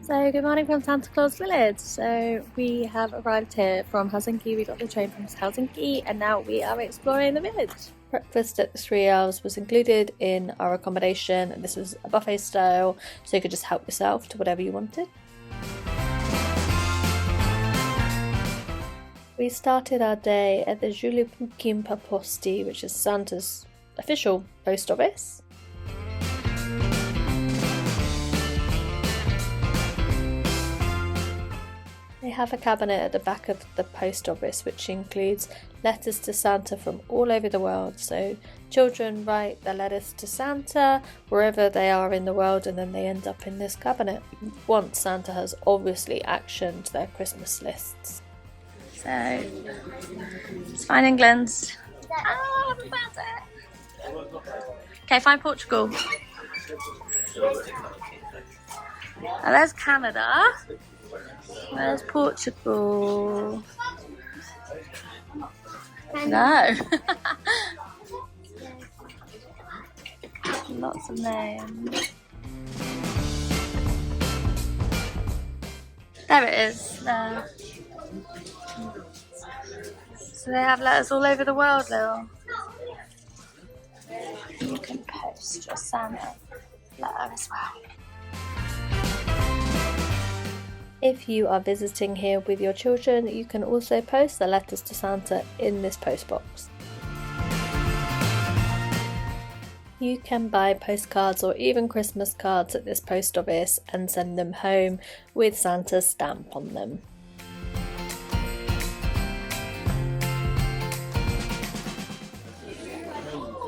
So good morning from Santa Claus Village. So we have arrived here from Helsinki. We got the train from Helsinki and now we are exploring the village. Breakfast at the Three Elves was included in our accommodation. This was a buffet style, so you could just help yourself to whatever you wanted. We started our day at the Juhlipukinpä Posti, which is Santa's official post office. They have a cabinet at the back of the post office which includes letters to Santa from all over the world. So children write their letters to Santa wherever they are in the world and then they end up in this cabinet once Santa has obviously actioned their Christmas lists. So it's find England. Ah, I found it. Okay, find Portugal. And there's Canada. Where's Portugal? No. Lots of names. There it is. There. So they have letters all over the world, Lil. You can post your Santa letter as well. If you are visiting here with your children, you can also post the letters to Santa in this post box. You can buy postcards or even Christmas cards at this post office and send them home with Santa's stamp on them.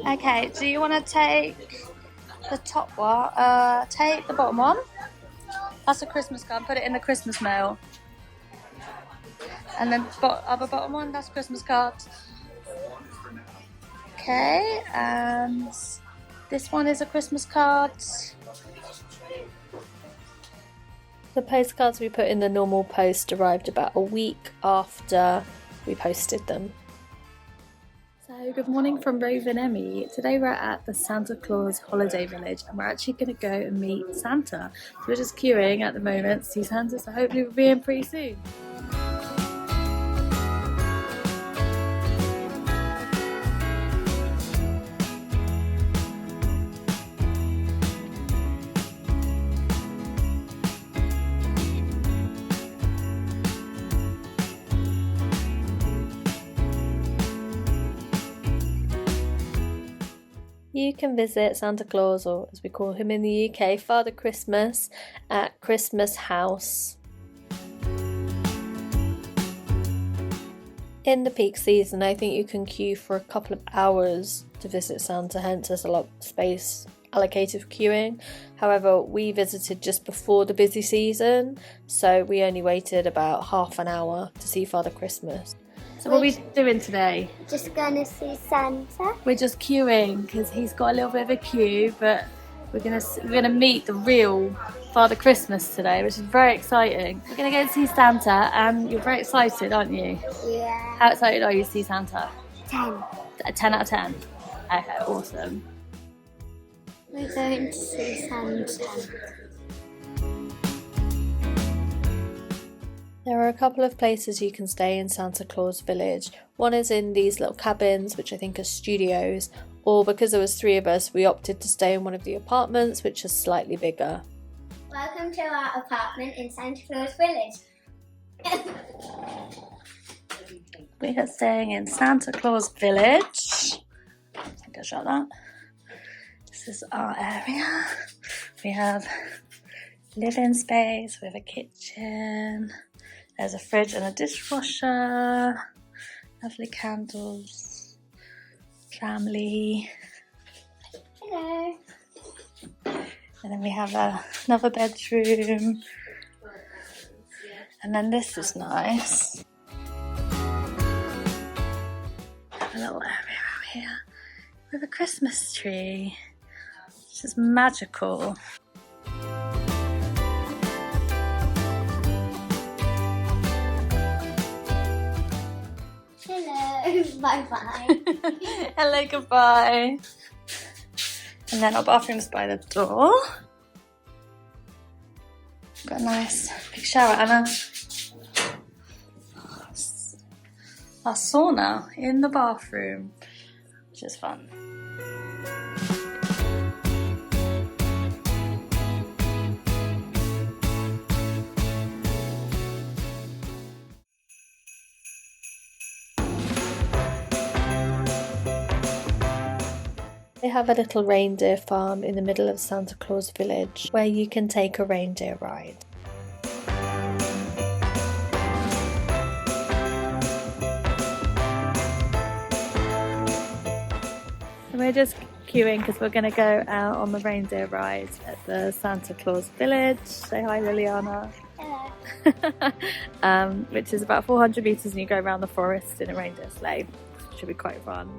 Okay, do you want to take the top one? Take the bottom one. That's a Christmas card, put it in the Christmas mail. And then other bottom one, that's Christmas card. Okay, and this one is a Christmas card. The postcards we put in the normal post arrived about a week after we posted them. So good morning from Rovaniemi. Today we're at the Santa Claus holiday village and we're actually going to go and meet Santa. So we're just queuing at the moment to see Santa, so hopefully we'll be in pretty soon. You can visit Santa Claus, or as we call him in the UK, Father Christmas, at Christmas House. In the peak season, I think you can queue for a couple of hours to visit Santa, hence there's a lot of space allocated for queuing. However, we visited just before the busy season, so we only waited about half an hour to see Father Christmas. So what are we doing today? Just gonna see Santa. We're just queuing because he's got a little bit of a queue, but we're gonna meet the real Father Christmas today, which is very exciting. We're gonna go and see Santa, and you're very excited, aren't you? Yeah. How excited are you to see Santa? 10. A 10 out of 10. Okay, awesome. We're going to see Santa. There are a couple of places you can stay in Santa Claus Village. One is in these little cabins, which I think are studios, or because there was 3 of us, we opted to stay in one of the apartments, which is slightly bigger. Welcome to our apartment in Santa Claus Village. We are staying in Santa Claus Village. I think I shot that. This is our area. We have living space, we have a kitchen. There's a fridge and a dishwasher, lovely candles, family. Hello. And then we have another bedroom. And then this is nice. A little area out here with a Christmas tree, which is magical. Bye-bye. Hello, goodbye. And then our bathroom's by the door. Got a nice big shower and a sauna in the bathroom, which is fun. They have a little reindeer farm in the middle of Santa Claus village where you can take a reindeer ride. And we're just queuing because we're going to go out on the reindeer ride at the Santa Claus village. Say hi, Liliana. Hello. Which is about 400 metres and you go around the forest in a reindeer sleigh. Should be quite fun.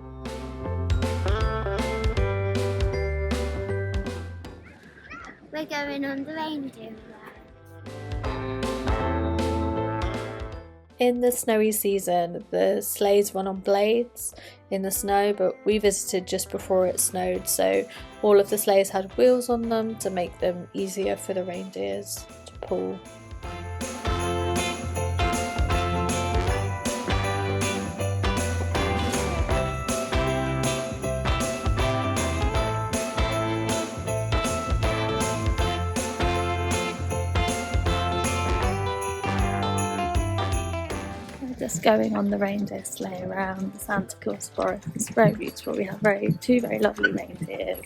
We're going on the reindeer ride. In the snowy season, the sleighs run on blades in the snow, but we visited just before it snowed, so all of the sleighs had wheels on them to make them easier for the reindeers to pull. Just going on the reindeer sleigh around the Santa Claus forest. It's very beautiful. We have two very lovely reindeers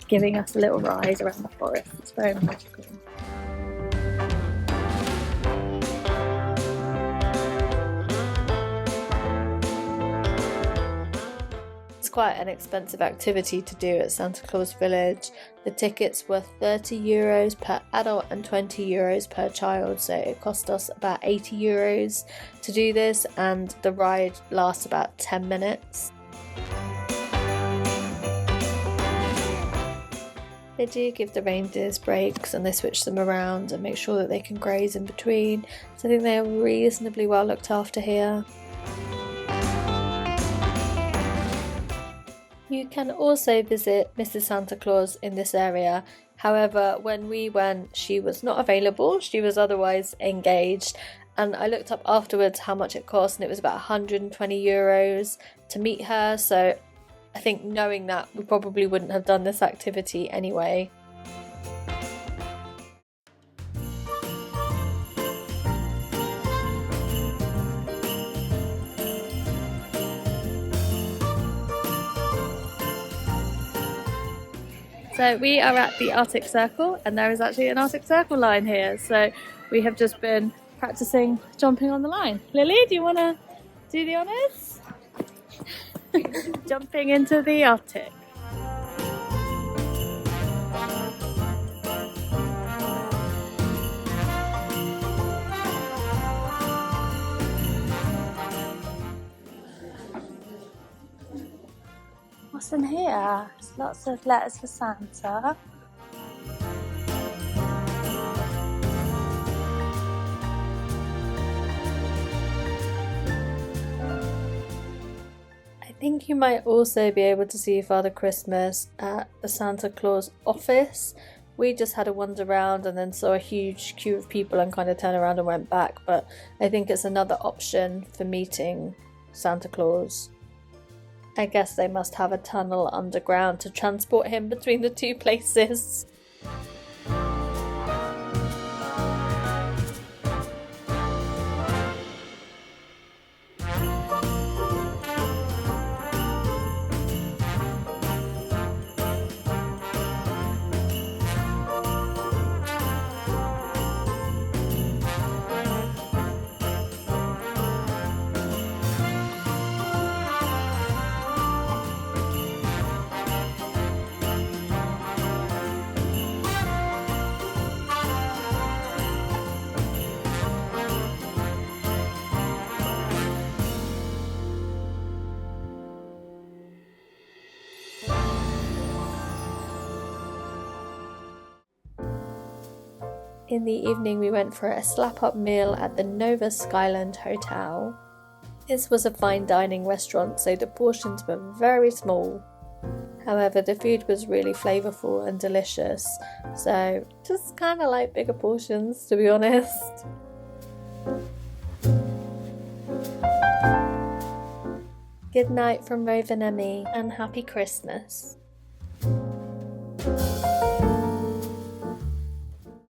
giving us a little ride around the forest. It's very magical. It's quite an expensive activity to do at Santa Claus Village. The tickets were €30 per adult and €20 per child, so it cost us about €80 to do this, and the ride lasts about 10 minutes. They do give the reindeers breaks and they switch them around and make sure that they can graze in between, so I think they are reasonably well looked after here. You can also visit Mrs. Santa Claus in this area. However, when we went, she was not available. She was otherwise engaged. And I looked up afterwards how much it cost, and it was about €120 to meet her. So I think knowing that, we probably wouldn't have done this activity anyway. So we are at the Arctic Circle, and there is actually an Arctic Circle line here. So we have just been practicing jumping on the line. Lily, do you want to do the honours? Jumping into the Arctic. What's in here? There's lots of letters for Santa. I think you might also be able to see Father Christmas at the Santa Claus office. We just had a wander around and then saw a huge queue of people and kind of turned around and went back, but I think it's another option for meeting Santa Claus. I guess they must have a tunnel underground to transport him between the two places. In the evening we went for a slap-up meal at the Nova Skyland Hotel. This was a fine dining restaurant, so the portions were very small. However, the food was really flavourful and delicious, so just kind of like bigger portions, to be honest. Good night from Rovaniemi and happy Christmas.